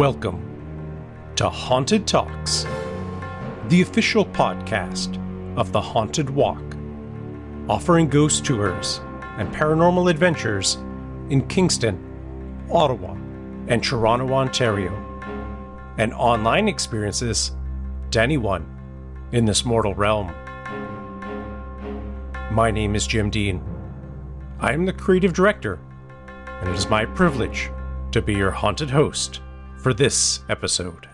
Welcome to Haunted Talks, the official podcast of the Haunted Walk, offering ghost tours and paranormal adventures in Kingston, Ottawa, and Toronto, Ontario, and online experiences to anyone in this mortal realm. My name is Jim Dean. I am the creative director, and it is my privilege to be your haunted host for this episode.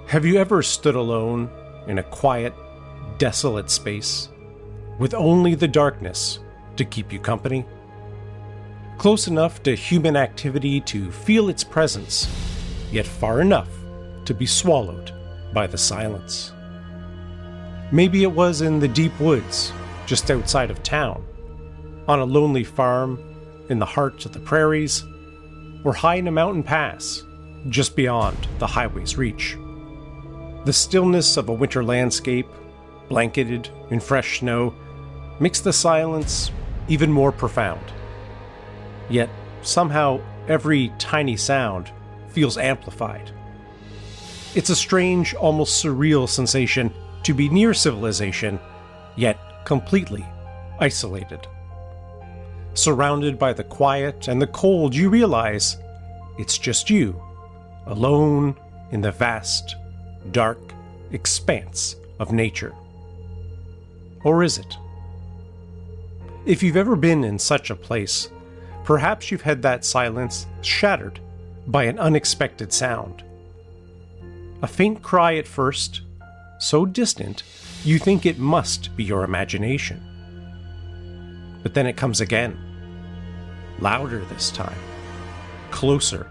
Have you ever stood alone in a quiet, desolate space with only the darkness to keep you company? Close enough to human activity to feel its presence, yet far enough to be swallowed by the silence. Maybe it was in the deep woods just outside of town, on a lonely farm in the heart of the prairies, or high in a mountain pass just beyond the highway's reach. The stillness of a winter landscape, blanketed in fresh snow, makes the silence even more profound. Yet, somehow, every tiny sound feels amplified. It's a strange, almost surreal sensation to be near civilization, yet completely isolated. Surrounded by the quiet and the cold, you realize it's just you, alone in the vast, dark expanse of nature. Or is it? If you've ever been in such a place, perhaps you've had that silence shattered by an unexpected sound. A faint cry at first, so distant you think it must be your imagination. But then it comes again, louder this time, closer.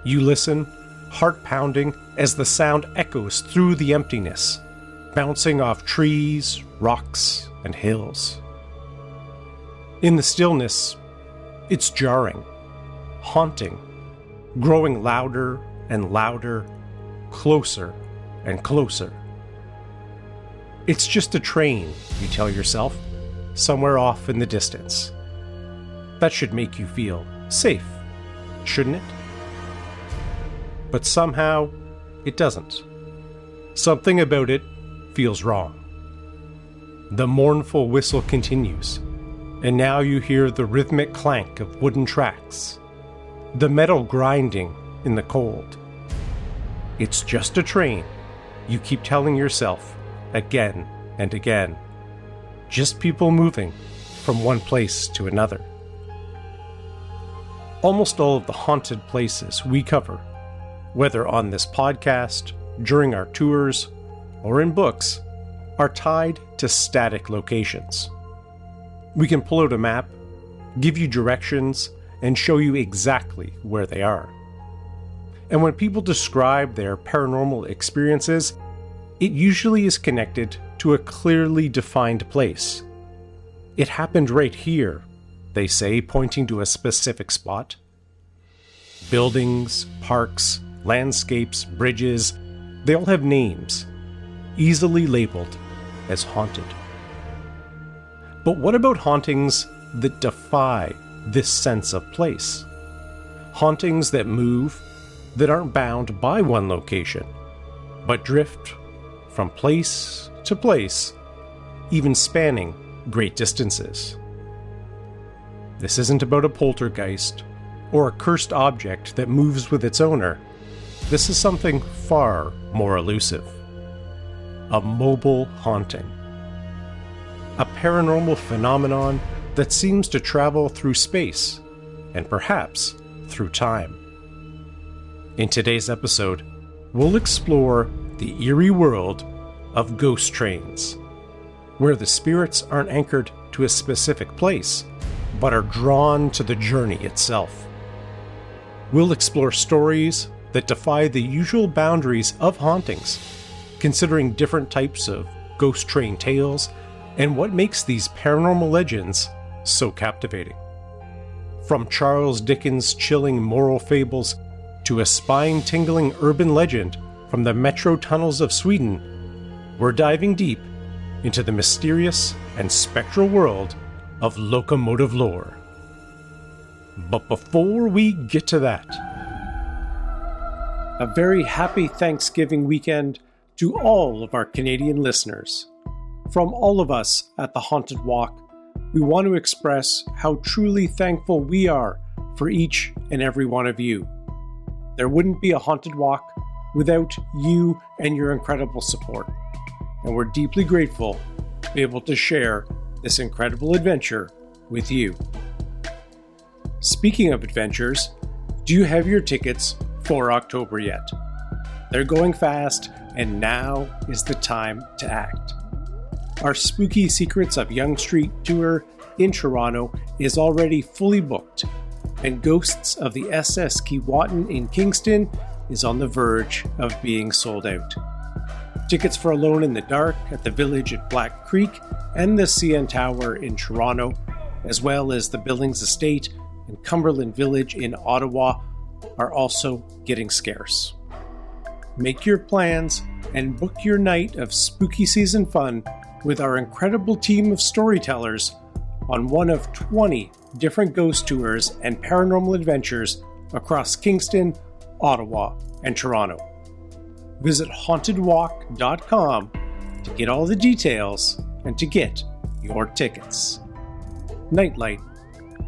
You listen, heart pounding, as the sound echoes through the emptiness, bouncing off trees, rocks, and hills. In the stillness, it's jarring, haunting, growing louder and louder, closer and closer. It's just a train, you tell yourself, somewhere off in the distance. That should make you feel safe, shouldn't it? But somehow, it doesn't. Something about it feels wrong. The mournful whistle continues, and now you hear the rhythmic clank of wooden tracks, the metal grinding in the cold. It's just a train, you keep telling yourself again and again. Just people moving from one place to another. Almost all of the haunted places we cover, whether on this podcast, during our tours, or in books, are tied to static locations. We can pull out a map, give you directions, and show you exactly where they are. And when people describe their paranormal experiences, it usually is connected to a clearly defined place. It happened right here, they say, pointing to a specific spot. Buildings, parks, landscapes, bridges, they all have names, easily labeled as haunted. But what about hauntings that defy this sense of place? Hauntings that move, that aren't bound by one location, but drift from place to place, even spanning great distances. This isn't about a poltergeist or a cursed object that moves with its owner. This is something far more elusive. A mobile haunting. A paranormal phenomenon that seems to travel through space, and perhaps through time. In today's episode, we'll explore the eerie world of ghost trains, where the spirits aren't anchored to a specific place, but are drawn to the journey itself. We'll explore stories that defy the usual boundaries of hauntings, considering different types of ghost train tales and what makes these paranormal legends so captivating. From Charles Dickens' chilling moral fables to a spine-tingling urban legend from the metro tunnels of Sweden, we're diving deep into the mysterious and spectral world of locomotive lore. But before we get to that, a very happy Thanksgiving weekend to all of our Canadian listeners. From all of us at The Haunted Walk, we want to express how truly thankful we are for each and every one of you. There wouldn't be a Haunted Walk without you and your incredible support, and we're deeply grateful to be able to share this incredible adventure with you. Speaking of adventures, do you have your tickets for October yet? They're going fast, and now is the time to act. Our Spooky Secrets of Yonge Street tour in Toronto is already fully booked, and Ghosts of the SS Keewatin in Kingston is on the verge of being sold out. Tickets for Alone in the Dark at the Village at Black Creek and the CN Tower in Toronto, as well as the Billings Estate and Cumberland Village in Ottawa, are also getting scarce. Make your plans and book your night of spooky season fun with our incredible team of storytellers on one of 20 different ghost tours and paranormal adventures across Kingston, Ottawa, and Toronto. Visit hauntedwalk.com to get all the details and to get your tickets. Nightlight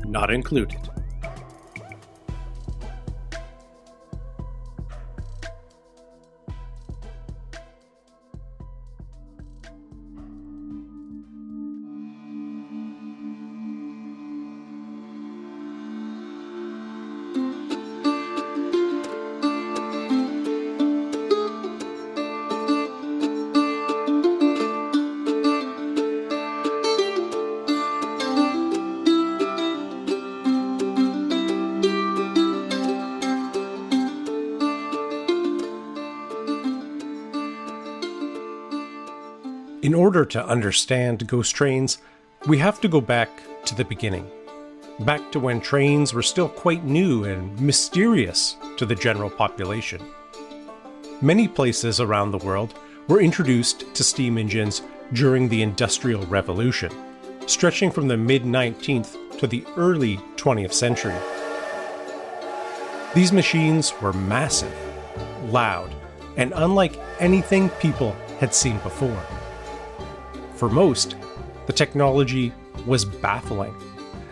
not included. In order to understand ghost trains, we have to go back to the beginning. Back to when trains were still quite new and mysterious to the general population. Many places around the world were introduced to steam engines during the Industrial Revolution, stretching from the mid-19th to the early 20th century. These machines were massive, loud, and unlike anything people had seen before. For most, the technology was baffling,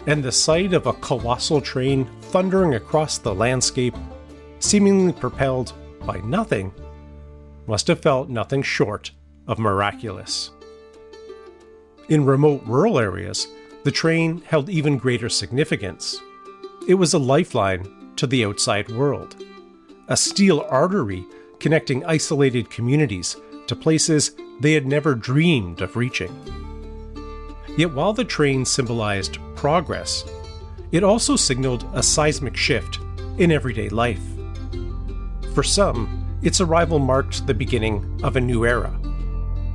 and the sight of a colossal train thundering across the landscape, seemingly propelled by nothing, must have felt nothing short of miraculous. In remote rural areas, the train held even greater significance. It was a lifeline to the outside world, a steel artery connecting isolated communities to places they had never dreamed of reaching. Yet while the train symbolized progress, it also signaled a seismic shift in everyday life. For some, its arrival marked the beginning of a new era.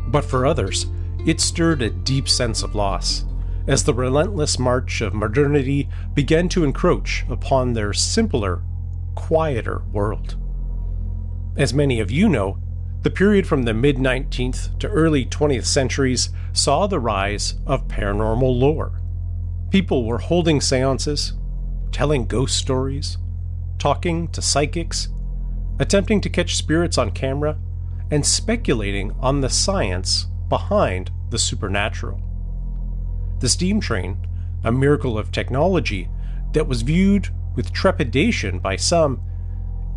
But for others, it stirred a deep sense of loss, as the relentless march of modernity began to encroach upon their simpler, quieter world. As many of you know, the period from the mid-19th to early 20th centuries saw the rise of paranormal lore. People were holding seances, telling ghost stories, talking to psychics, attempting to catch spirits on camera, and speculating on the science behind the supernatural. The steam train, a miracle of technology that was viewed with trepidation by some,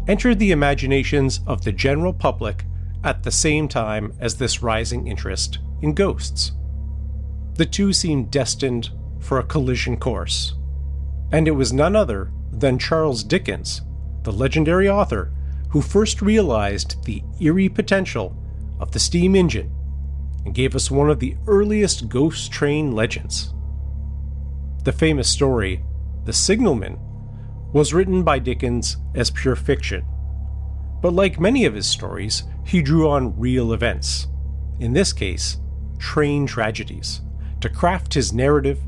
entered the imaginations of the general public at the same time as this rising interest in ghosts. The two seemed destined for a collision course, and it was none other than Charles Dickens, the legendary author, who first realized the eerie potential of the steam engine and gave us one of the earliest ghost train legends. The famous story, The Signalman, was written by Dickens as pure fiction, but like many of his stories, he drew on real events, in this case, train tragedies, to craft his narrative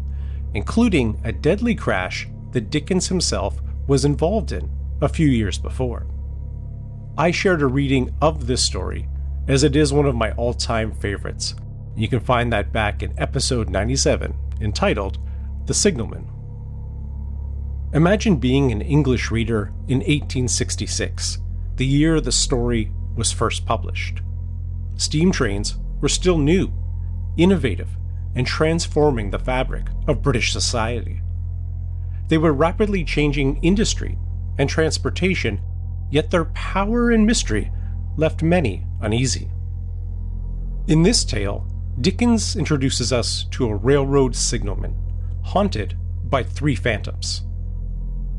including a deadly crash that Dickens himself was involved in a few years before. I shared a reading of this story, as it is one of my all-time favorites. You can find that back in episode 97, entitled The Signalman. Imagine being an English reader in 1866, the year the story was first published. Steam trains were still new, innovative, and transforming the fabric of British society. They were rapidly changing industry and transportation, yet their power and mystery left many uneasy. In this tale, Dickens introduces us to a railroad signalman, haunted by 3 phantoms.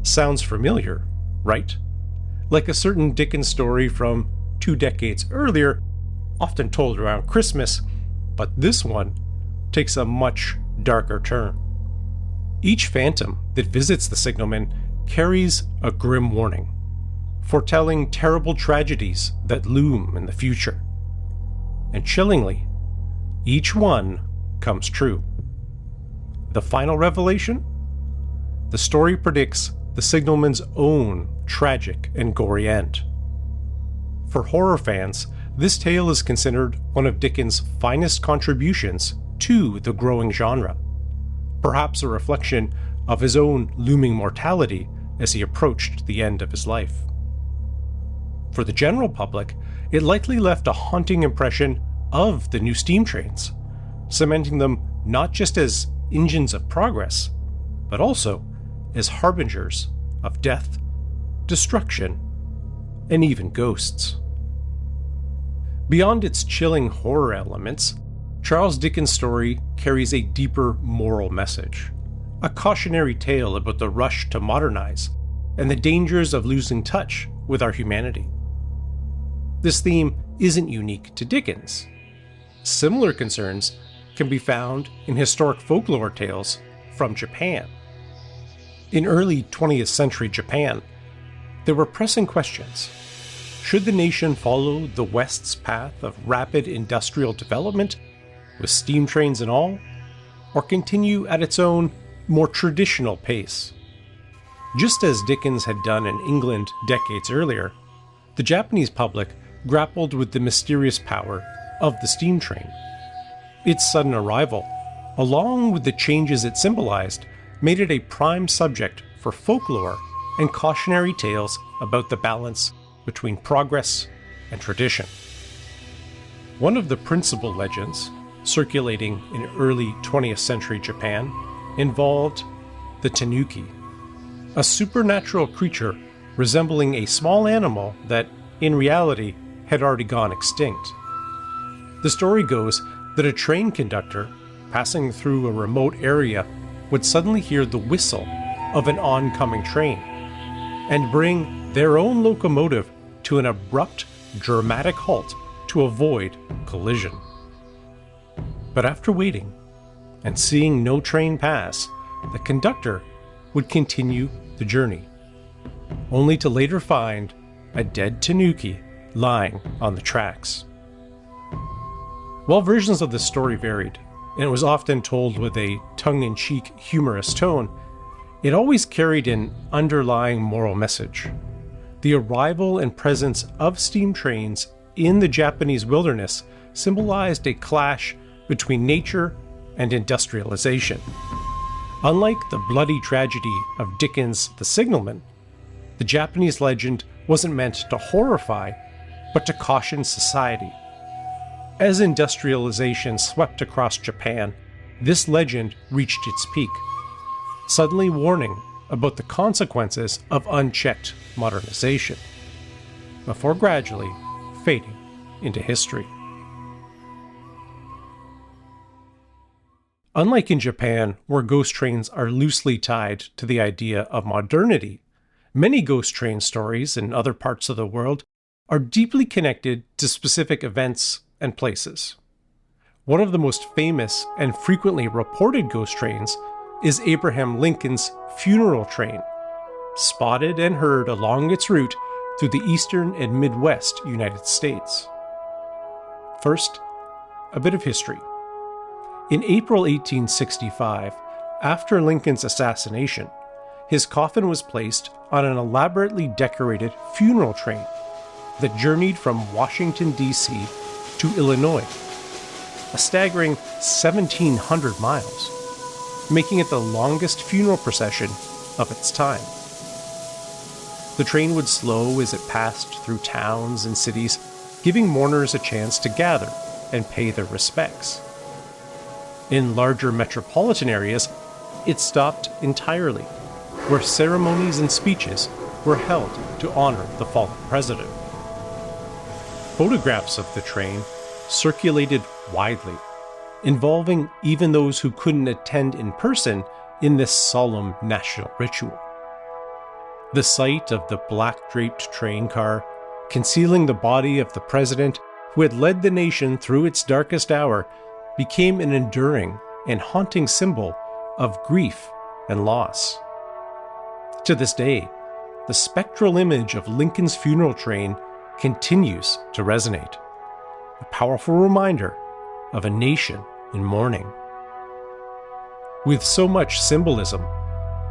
Sounds familiar, right? Like a certain Dickens story from 2 decades earlier, often told around Christmas, but this one takes a much darker turn. Each phantom that visits the signalman carries a grim warning, foretelling terrible tragedies that loom in the future. And chillingly, each one comes true. The final revelation? The story predicts the signalman's own tragic and gory end. For horror fans, this tale is considered one of Dickens' finest contributions to the growing genre, perhaps a reflection of his own looming mortality as he approached the end of his life. For the general public, it likely left a haunting impression of the new steam trains, cementing them not just as engines of progress, but also as harbingers of death, destruction, and even ghosts. Beyond its chilling horror elements, Charles Dickens' story carries a deeper moral message, a cautionary tale about the rush to modernize and the dangers of losing touch with our humanity. This theme isn't unique to Dickens. Similar concerns can be found in historic folklore tales from Japan. In early 20th century Japan, there were pressing questions. Should the nation follow the West's path of rapid industrial development, with steam trains and all, or continue at its own, more traditional pace? Just as Dickens had done in England decades earlier, the Japanese public grappled with the mysterious power of the steam train. Its sudden arrival, along with the changes it symbolized, made it a prime subject for folklore and cautionary tales about the balance between progress and tradition. One of the principal legends circulating in early 20th century Japan involved the tanuki, a supernatural creature resembling a small animal that, in reality, had already gone extinct. The story goes that a train conductor passing through a remote area would suddenly hear the whistle of an oncoming train and bring their own locomotive to an abrupt, dramatic halt to avoid collision. But after waiting and seeing no train pass, the conductor would continue the journey, only to later find a dead tanuki lying on the tracks. While versions of the story varied, and it was often told with a tongue-in-cheek, humorous tone, it always carried an underlying moral message. The arrival and presence of steam trains in the Japanese wilderness symbolized a clash between nature and industrialization. Unlike the bloody tragedy of Dickens' The Signalman, the Japanese legend wasn't meant to horrify, but to caution society. As industrialization swept across Japan, this legend reached its peak, suddenly warning about the consequences of unchecked modernization, before gradually fading into history. Unlike in Japan, where ghost trains are loosely tied to the idea of modernity, many ghost train stories in other parts of the world are deeply connected to specific events and places. One of the most famous and frequently reported ghost trains is Abraham Lincoln's funeral train, spotted and heard along its route through the eastern and Midwest United States. First, a bit of history. In April 1865, After Lincoln's assassination, his coffin was placed on an elaborately decorated funeral train that journeyed from Washington, D.C. to Illinois, a staggering 1,700 miles, making it the longest funeral procession of its time. The train would slow as it passed through towns and cities, giving mourners a chance to gather and pay their respects. In larger metropolitan areas, it stopped entirely, where ceremonies and speeches were held to honor the fallen president. Photographs of the train circulated widely, involving even those who couldn't attend in person in this solemn national ritual. The sight of the black-draped train car, concealing the body of the president who had led the nation through its darkest hour, became an enduring and haunting symbol of grief and loss. To this day, the spectral image of Lincoln's funeral train continues to resonate, a powerful reminder of a nation in mourning. With so much symbolism,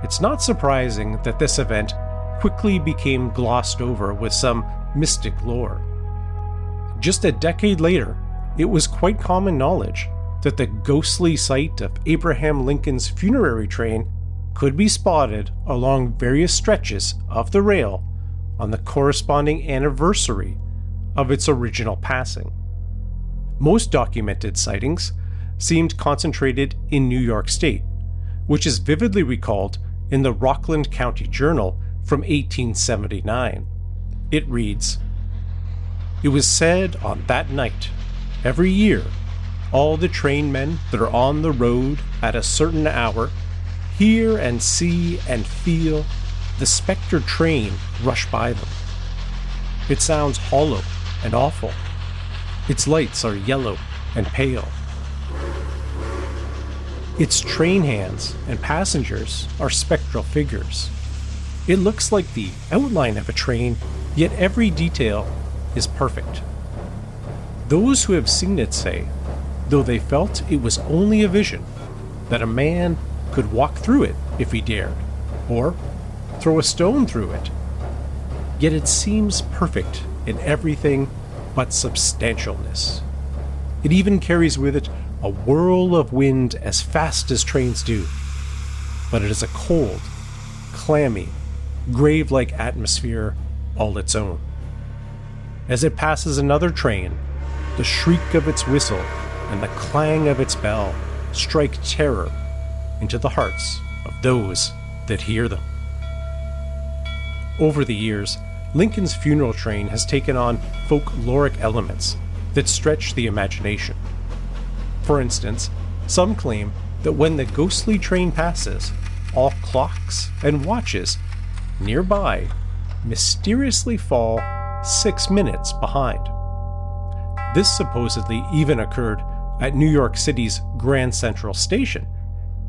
it's not surprising that this event quickly became glossed over with some mystic lore. Just a decade later, it was quite common knowledge that the ghostly sight of Abraham Lincoln's funerary train could be spotted along various stretches of the rail on the corresponding anniversary of its original passing. Most documented sightings seemed concentrated in New York State, which is vividly recalled in the Rockland County Journal from 1879. It reads, "It was said on that night, every year, all the trainmen that are on the road at a certain hour hear and see and feel the spectre train rush by them. It sounds hollow and awful. Its lights are yellow and pale. Its train hands and passengers are spectral figures. It looks like the outline of a train, yet every detail is perfect. Those who have seen it say, though they felt it was only a vision, that a man could walk through it if he dared, or throw a stone through it. Yet it seems perfect in everything but substantialness. It even carries with it a whirl of wind as fast as trains do, but it is a cold, clammy, grave-like atmosphere all its own. As it passes another train, the shriek of its whistle and the clang of its bell strike terror into the hearts of those that hear them." Over the years, Lincoln's funeral train has taken on folkloric elements that stretch the imagination. For instance, some claim that when the ghostly train passes, all clocks and watches nearby mysteriously fall 6 minutes behind. This supposedly even occurred at New York City's Grand Central Station,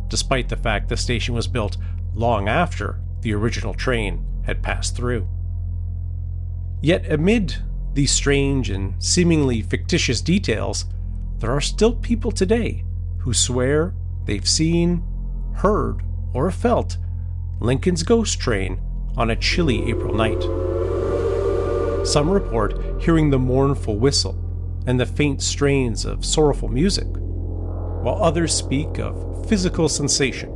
despite the fact the station was built long after the original train had passed through. Yet amid these strange and seemingly fictitious details, there are still people today who swear they've seen, heard, or felt Lincoln's ghost train on a chilly April night. Some report hearing the mournful whistle and the faint strains of sorrowful music, while others speak of physical sensation,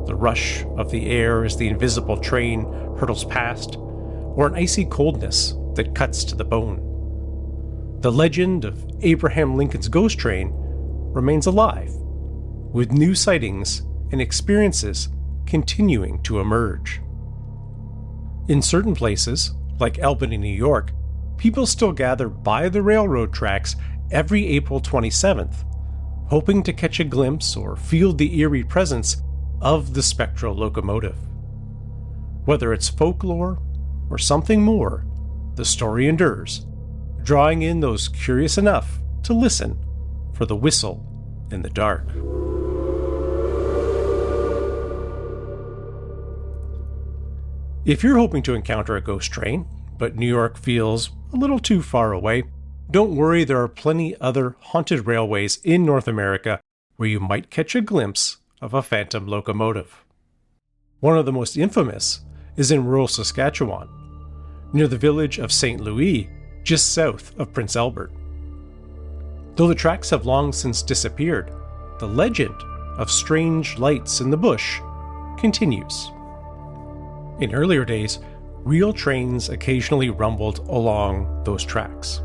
the rush of the air as the invisible train hurtles past, or an icy coldness that cuts to the bone. The legend of Abraham Lincoln's ghost train remains alive, with new sightings and experiences continuing to emerge. In certain places, like Albany, New York, people still gather by the railroad tracks every April 27th, hoping to catch a glimpse or feel the eerie presence of the spectral locomotive. Whether it's folklore or something more, the story endures, drawing in those curious enough to listen for the whistle in the dark. If you're hoping to encounter a ghost train, but New York feels a little too far away, don't worry, there are plenty other haunted railways in North America where you might catch a glimpse of a phantom locomotive. One of the most infamous is in rural Saskatchewan, near the village of St. Louis, just south of Prince Albert. Though the tracks have long since disappeared, the legend of strange lights in the bush continues. In earlier days, real trains occasionally rumbled along those tracks,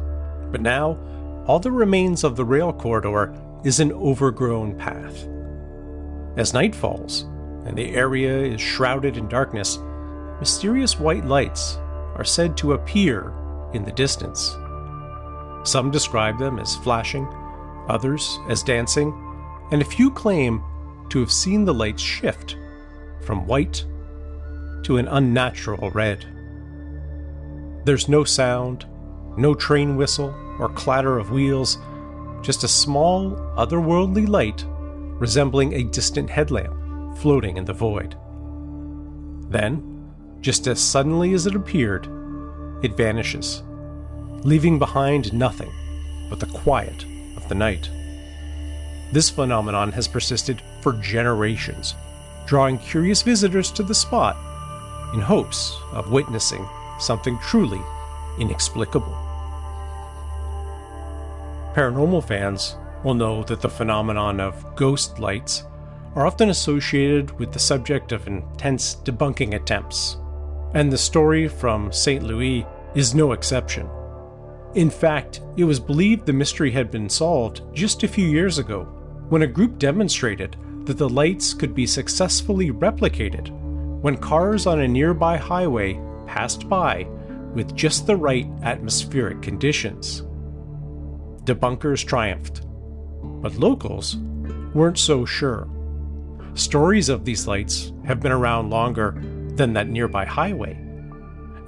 but now all that remains of the rail corridor is an overgrown path. As night falls and the area is shrouded in darkness, mysterious white lights are said to appear in the distance. Some describe them as flashing, others as dancing, and a few claim to have seen the lights shift from white to an unnatural red. There's no sound, no train whistle or clatter of wheels, just a small, otherworldly light resembling a distant headlamp floating in the void. Then, just as suddenly as it appeared, it vanishes, leaving behind nothing but the quiet of the night. This phenomenon has persisted for generations, drawing curious visitors to the spot in hopes of witnessing something truly inexplicable. Paranormal fans will know that the phenomenon of ghost lights are often associated with the subject of intense debunking attempts, and the story from St. Louis is no exception. In fact, it was believed the mystery had been solved just a few years ago, when a group demonstrated that the lights could be successfully replicated when cars on a nearby highway passed by with just the right atmospheric conditions. Debunkers triumphed, but locals weren't so sure. Stories of these lights have been around longer than that nearby highway,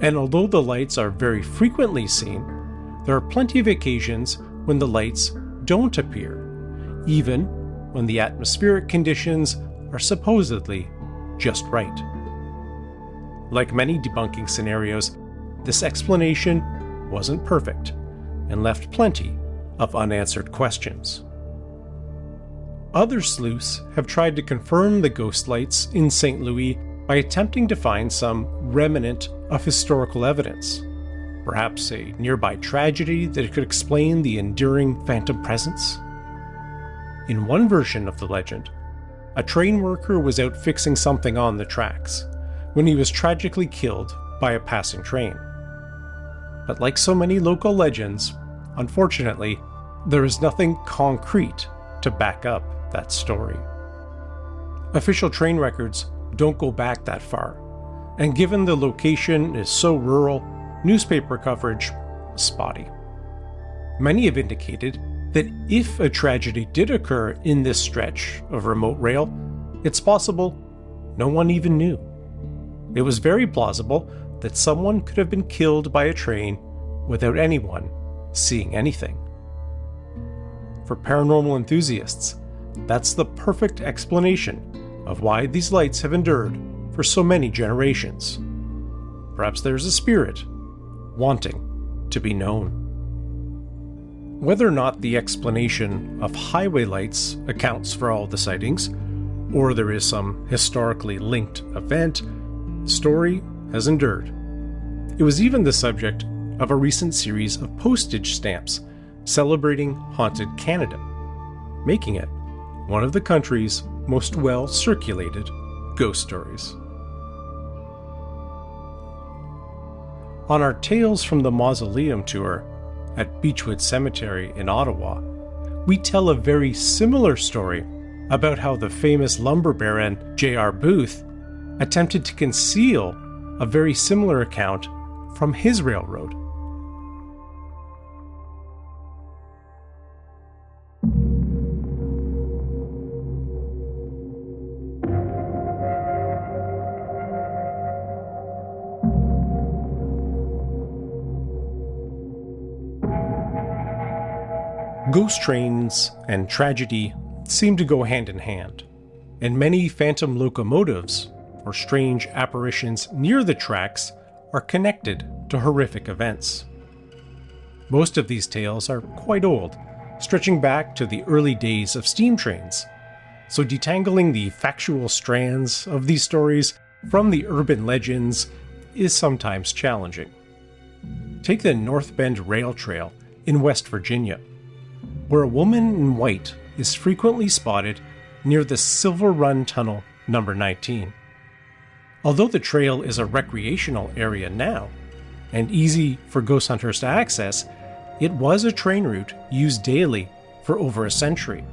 and although the lights are very frequently seen, there are plenty of occasions when the lights don't appear, even when the atmospheric conditions are supposedly just right. Like many debunking scenarios, this explanation wasn't perfect and left plenty of unanswered questions. Other sleuths have tried to confirm the ghost lights in St. Louis by attempting to find some remnant of historical evidence, perhaps a nearby tragedy that could explain the enduring phantom presence. In one version of the legend, a train worker was out fixing something on the tracks when he was tragically killed by a passing train. But like so many local legends, unfortunately, there is nothing concrete to back up that story. Official train records don't go back that far, and given the location is so rural, newspaper coverage is spotty. Many have indicated that if a tragedy did occur in this stretch of remote rail, it's possible no one even knew. It was very plausible that someone could have been killed by a train without anyone seeing anything. For paranormal enthusiasts, that's the perfect explanation of why these lights have endured for so many generations. Perhaps there's a spirit wanting to be known. Whether or not the explanation of highway lights accounts for all the sightings, or there is some historically linked event, the story has endured. It was even the subject of a recent series of postage stamps celebrating Haunted Canada, making it one of the country's most well-circulated ghost stories. On our Tales from the Mausoleum tour at Beechwood Cemetery in Ottawa, we tell a very similar story about how the famous lumber baron J.R. Booth attempted to conceal a very similar account from his railroad. Ghost trains and tragedy seem to go hand in hand, and many phantom locomotives or strange apparitions near the tracks are connected to horrific events. Most of these tales are quite old, stretching back to the early days of steam trains, so detangling the factual strands of these stories from the urban legends is sometimes challenging. Take the North Bend Rail Trail in West Virginia, where a woman in white is frequently spotted near the Silver Run Tunnel number 19. Although the trail is a recreational area now, and easy for ghost hunters to access, it was a train route used daily for over a century.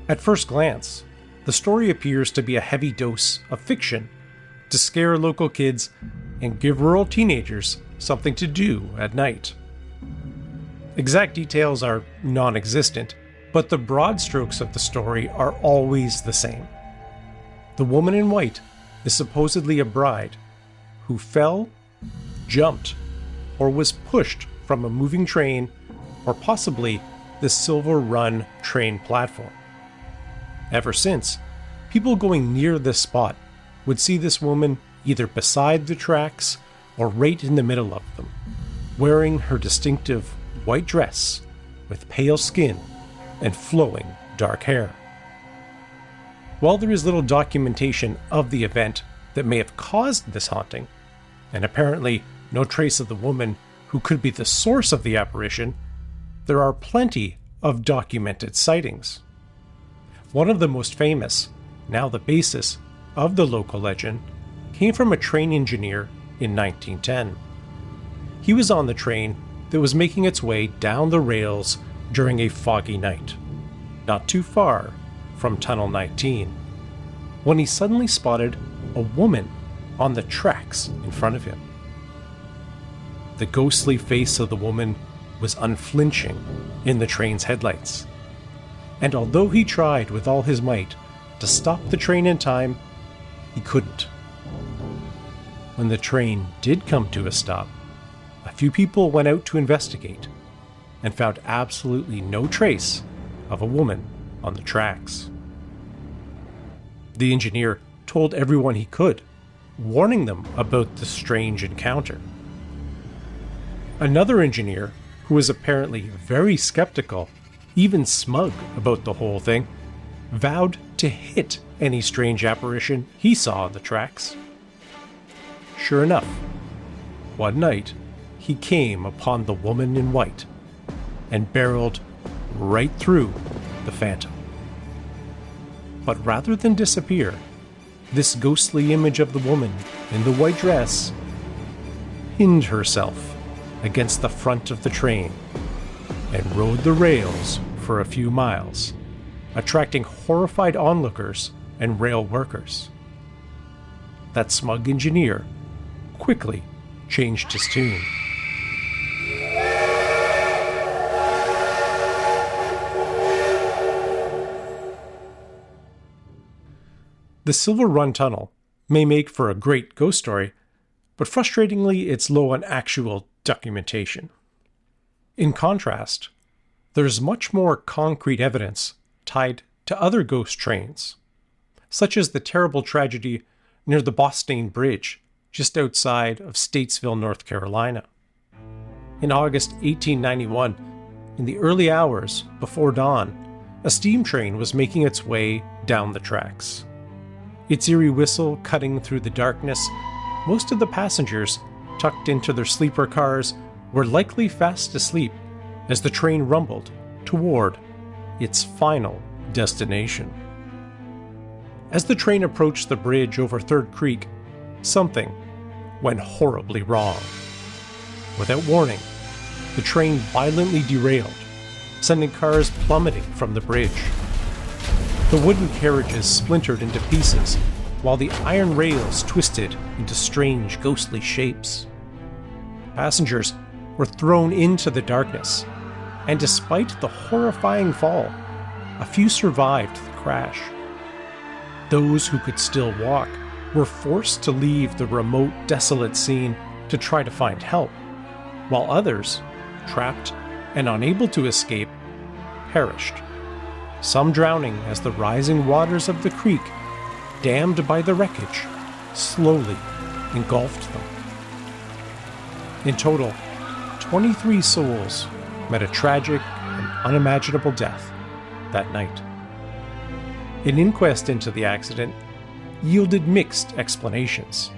At first glance, the story appears to be a heavy dose of fiction to scare local kids and give rural teenagers something to do at night. Exact details are non-existent, but the broad strokes of the story are always the same. The woman in white is supposedly a bride who fell, jumped, or was pushed from a moving train, or possibly the Silver Run train platform. Ever since, people going near this spot would see this woman either beside the tracks or right in the middle of them, wearing her distinctive white dress with pale skin and flowing dark hair. While there is little documentation of the event that may have caused this haunting, and apparently no trace of the woman who could be the source of the apparition, there are plenty of documented sightings. One of the most famous, now the basis of the local legend, came from a train engineer in 1910. He was on the train that was making its way down the rails during a foggy night, not too far from Tunnel 19, when he suddenly spotted a woman on the tracks in front of him. The ghostly face of the woman was unflinching in the train's headlights, and although he tried with all his might to stop the train in time, he couldn't. When the train did come to a stop, a few people went out to investigate and found absolutely no trace of a woman on the tracks. The engineer told everyone he could, warning them about the strange encounter. Another engineer, who was apparently very skeptical, even smug about the whole thing, vowed to hit any strange apparition he saw on the tracks. Sure enough, one night he came upon the woman in white and barreled right through the phantom. But rather than disappear, this ghostly image of the woman in the white dress pinned herself against the front of the train and rode the rails for a few miles, attracting horrified onlookers and rail workers. That smug engineer quickly changed his tune. The Silver Run Tunnel may make for a great ghost story, but frustratingly it's low on actual documentation. In contrast, there's much more concrete evidence tied to other ghost trains, such as the terrible tragedy near the Bostane Bridge just outside of Statesville, North Carolina. In August 1891, in the early hours before dawn, a steam train was making its way down the tracks. Its eerie whistle cutting through the darkness, most of the passengers, tucked into their sleeper cars, were likely fast asleep as the train rumbled toward its final destination. As the train approached the bridge over Third Creek, something went horribly wrong. Without warning, the train violently derailed, sending cars plummeting from the bridge. The wooden carriages splintered into pieces, while the iron rails twisted into strange, ghostly shapes. Passengers were thrown into the darkness, and despite the horrifying fall, a few survived the crash. Those who could still walk were forced to leave the remote, desolate scene to try to find help, while others, trapped and unable to escape, perished, some drowning as the rising waters of the creek, dammed by the wreckage, slowly engulfed them. In total, 23 souls met a tragic and unimaginable death that night. An inquest into the accident yielded mixed explanations.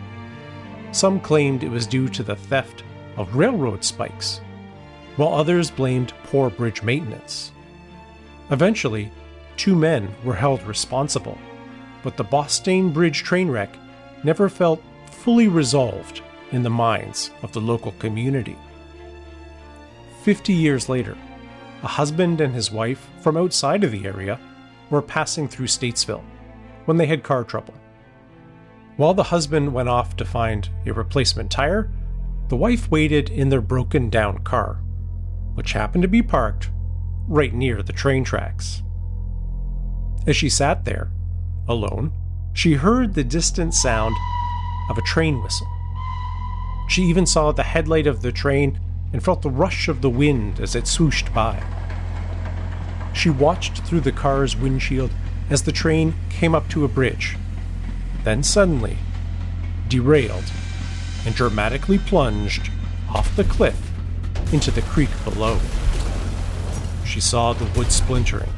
Some claimed it was due to the theft of railroad spikes, while others blamed poor bridge maintenance. Eventually, 2 men were held responsible, but the Boston Bridge train wreck never felt fully resolved in the minds of the local community. 50 years later, a husband and his wife from outside of the area were passing through Statesville when they had car trouble. While the husband went off to find a replacement tire, the wife waited in their broken down car, which happened to be parked right near the train tracks. As she sat there, alone, she heard the distant sound of a train whistle. She even saw the headlight of the train and felt the rush of the wind as it swooshed by. She watched through the car's windshield as the train came up to a bridge, then suddenly derailed and dramatically plunged off the cliff into the creek below. She saw the wood splintering,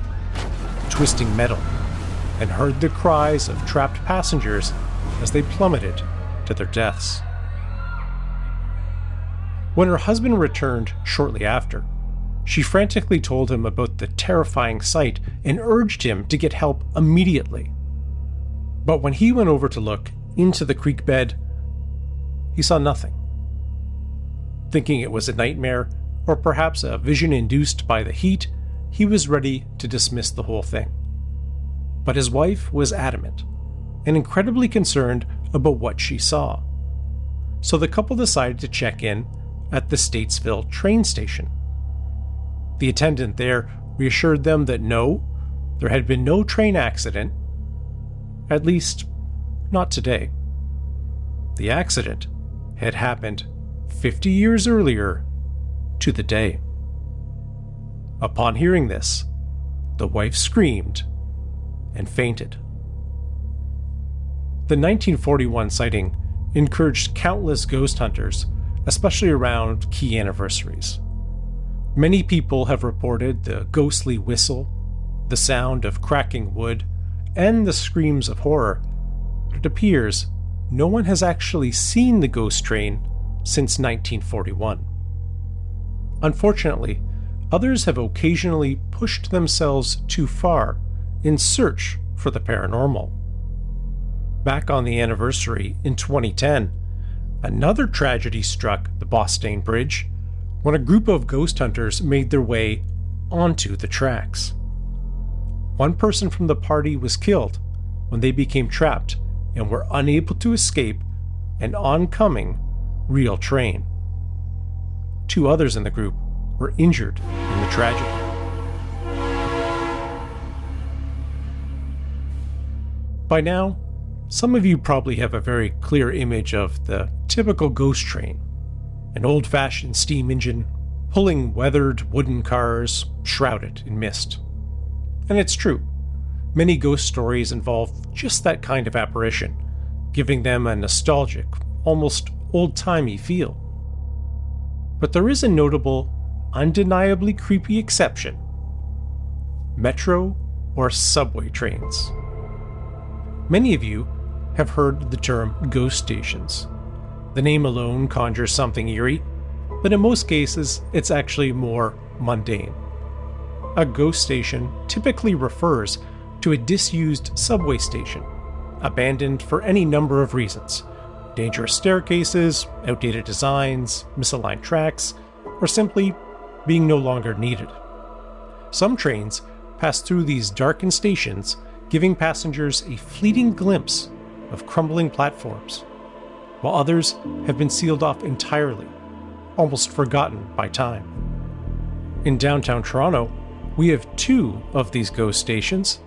twisting metal, and heard the cries of trapped passengers as they plummeted to their deaths. When her husband returned shortly after, she frantically told him about the terrifying sight and urged him to get help immediately. But when he went over to look into the creek bed, he saw nothing. Thinking it was a nightmare, or perhaps a vision induced by the heat, he was ready to dismiss the whole thing. But his wife was adamant and incredibly concerned about what she saw. So the couple decided to check in at the Statesville train station. The attendant there reassured them that no, there had been no train accident, at least not today. The accident had happened 50 years earlier to the day. Upon hearing this, the wife screamed and fainted. The 1941 sighting encouraged countless ghost hunters, especially around key anniversaries. Many people have reported the ghostly whistle, the sound of cracking wood, and the screams of horror, but it appears no one has actually seen the ghost train since 1941. Unfortunately, others have occasionally pushed themselves too far in search for the paranormal. Back on the anniversary in 2010, another tragedy struck the Boston Bridge when a group of ghost hunters made their way onto the tracks. One person from the party was killed when they became trapped and were unable to escape an oncoming real train. 2 others in the group were injured in the tragedy. By now, some of you probably have a very clear image of the typical ghost train, an old-fashioned steam engine pulling weathered wooden cars shrouded in mist. And it's true, many ghost stories involve just that kind of apparition, giving them a nostalgic, almost old-timey feel. But there is a notable, undeniably creepy exception: metro or subway trains. Many of you have heard the term ghost stations. The name alone conjures something eerie, but in most cases, it's actually more mundane. A ghost station typically refers to a disused subway station, abandoned for any number of reasons: dangerous staircases, outdated designs, misaligned tracks, or simply being no longer needed. Some trains pass through these darkened stations, giving passengers a fleeting glimpse of crumbling platforms, while others have been sealed off entirely, almost forgotten by time. In downtown Toronto, we have 2 of these ghost stations,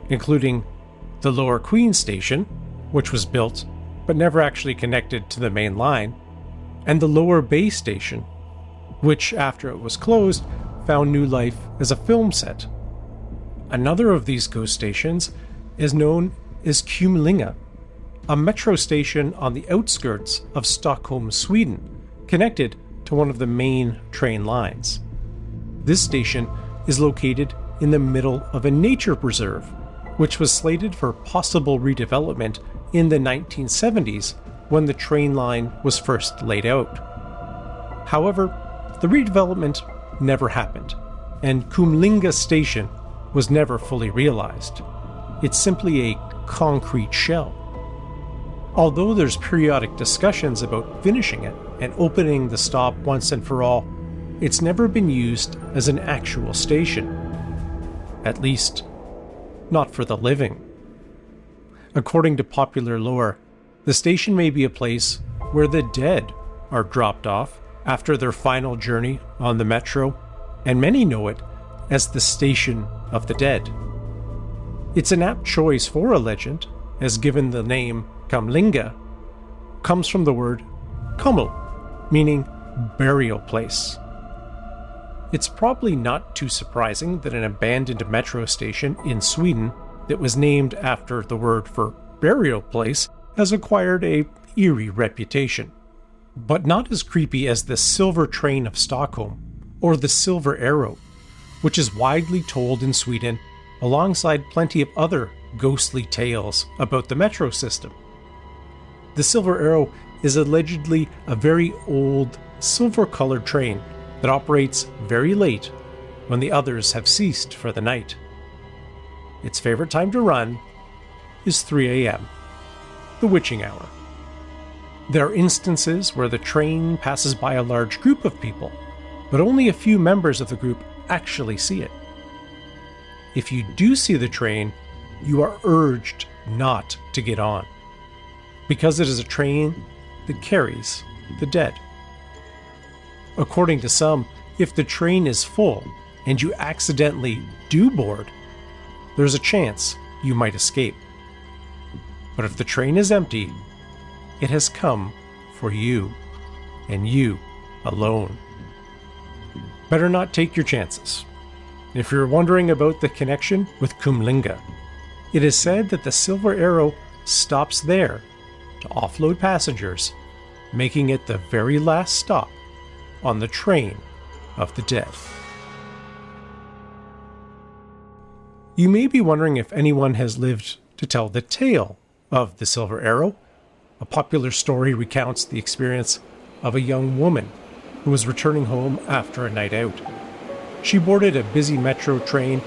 including the Lower Queen Station, which was built but never actually connected to the main line, and the Lower Bay Station, which, after it was closed, found new life as a film set. Another of these ghost stations is known as Kumlinga, a metro station on the outskirts of Stockholm, Sweden, connected to one of the main train lines. This station is located in the middle of a nature preserve, which was slated for possible redevelopment in the 1970s when the train line was first laid out. However, the redevelopment never happened, and Kumlinga Station was never fully realized. It's simply a concrete shell. Although there's periodic discussions about finishing it and opening the stop once and for all, it's never been used as an actual station. At least, not for the living. According to popular lore, the station may be a place where the dead are dropped off after their final journey on the metro, and many know it as the Station of the Dead. It's an apt choice for a legend, as given the name Kumlinga comes from the word kumul, meaning burial place. It's probably not too surprising that an abandoned metro station in Sweden that was named after the word for burial place has acquired a eerie reputation. But not as creepy as the Silver Train of Stockholm or the Silver Arrow, which is widely told in Sweden alongside plenty of other ghostly tales about the metro system. The Silver Arrow is allegedly a very old, silver-colored train that operates very late when the others have ceased for the night. Its favorite time to run is 3 a.m., the witching hour. There are instances where the train passes by a large group of people, but only a few members of the group actually see it. If you do see the train, you are urged not to get on, because it is a train that carries the dead. According to some, if the train is full and you accidentally do board, there's a chance you might escape. But if the train is empty, it has come for you, and you alone. Better not take your chances. If you're wondering about the connection with Kumlinga, it is said that the Silver Arrow stops there to offload passengers, making it the very last stop on the train of the dead. You may be wondering if anyone has lived to tell the tale of the Silver Arrow. A popular story recounts the experience of a young woman who was returning home after a night out. She boarded a busy metro train,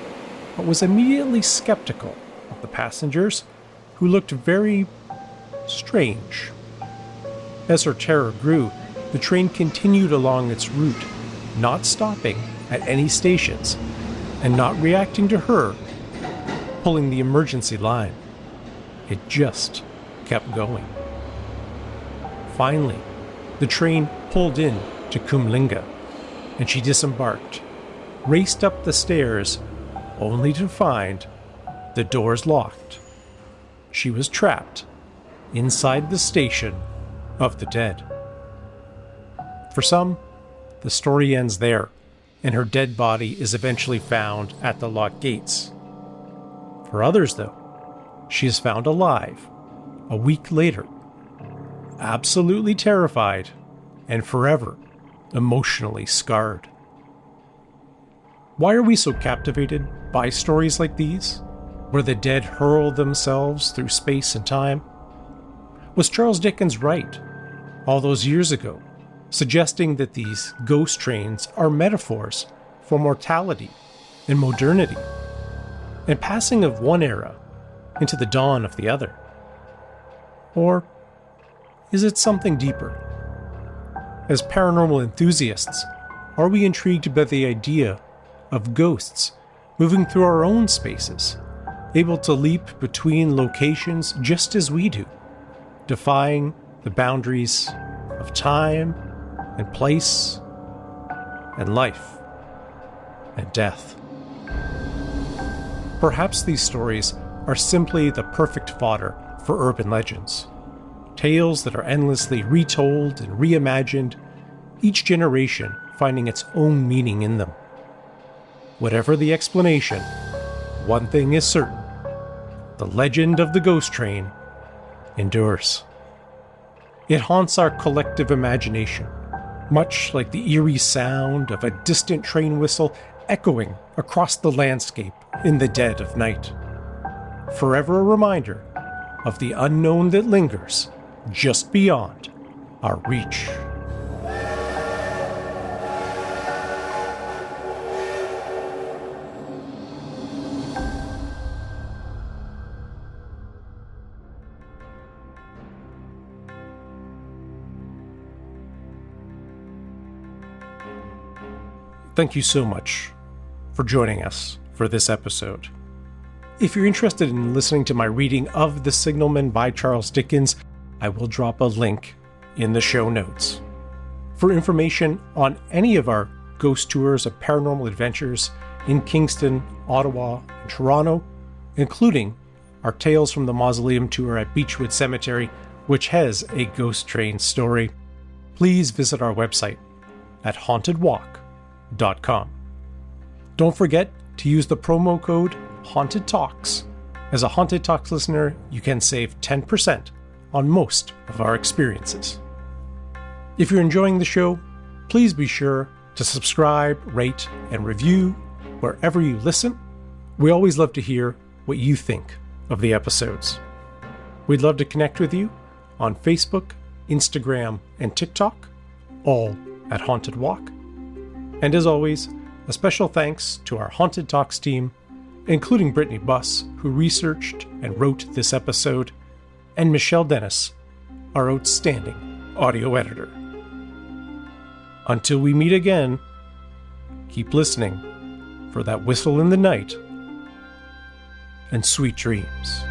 but was immediately skeptical of the passengers, who looked very strange. As her terror grew, the train continued along its route, not stopping at any stations, and not reacting to her pulling the emergency line. It just kept going. Finally, the train pulled in to Kumlinga, and she disembarked, raced up the stairs, only to find the doors locked. She was trapped inside the Station of the Dead. For some, the story ends there, and her dead body is eventually found at the locked gates. For others, though, she is found alive a week later, absolutely terrified and forever emotionally scarred. Why are we so captivated by stories like these, where the dead hurl themselves through space and time? Was Charles Dickens right all those years ago, suggesting that these ghost trains are metaphors for mortality and modernity, and passing of one era into the dawn of the other? Or is it something deeper? As paranormal enthusiasts, are we intrigued by the idea of ghosts moving through our own spaces, able to leap between locations just as we do, defying the boundaries of time and place and life and death? Perhaps these stories are simply the perfect fodder for urban legends. Tales that are endlessly retold and reimagined, each generation finding its own meaning in them. Whatever the explanation, one thing is certain: the legend of the ghost train endures. It haunts our collective imagination, much like the eerie sound of a distant train whistle echoing across the landscape in the dead of night. forever a reminder of the unknown that lingers just beyond our reach. Thank you so much for joining us for this episode. If you're interested in listening to my reading of The Signalman by Charles Dickens, I will drop a link in the show notes. For information on any of our ghost tours of paranormal adventures in Kingston, Ottawa, and Toronto, including our Tales from the Mausoleum tour at Beechwood Cemetery, which has a ghost train story, please visit our website at hauntedwalk.com. Don't forget to use the promo code Haunted Talks. As a Haunted Talks listener, you can save 10% on most of our experiences. If you're enjoying the show, please be sure to subscribe, rate, and review wherever you listen. We always love to hear what you think of the episodes. We'd love to connect with you on Facebook, Instagram, and TikTok, all at Haunted Walk. And as always, a special thanks to our Haunted Talks team, including Brittany Buss, who researched and wrote this episode, and Michelle Dennis, our outstanding audio editor. Until we meet again, keep listening for that whistle in the night, and sweet dreams.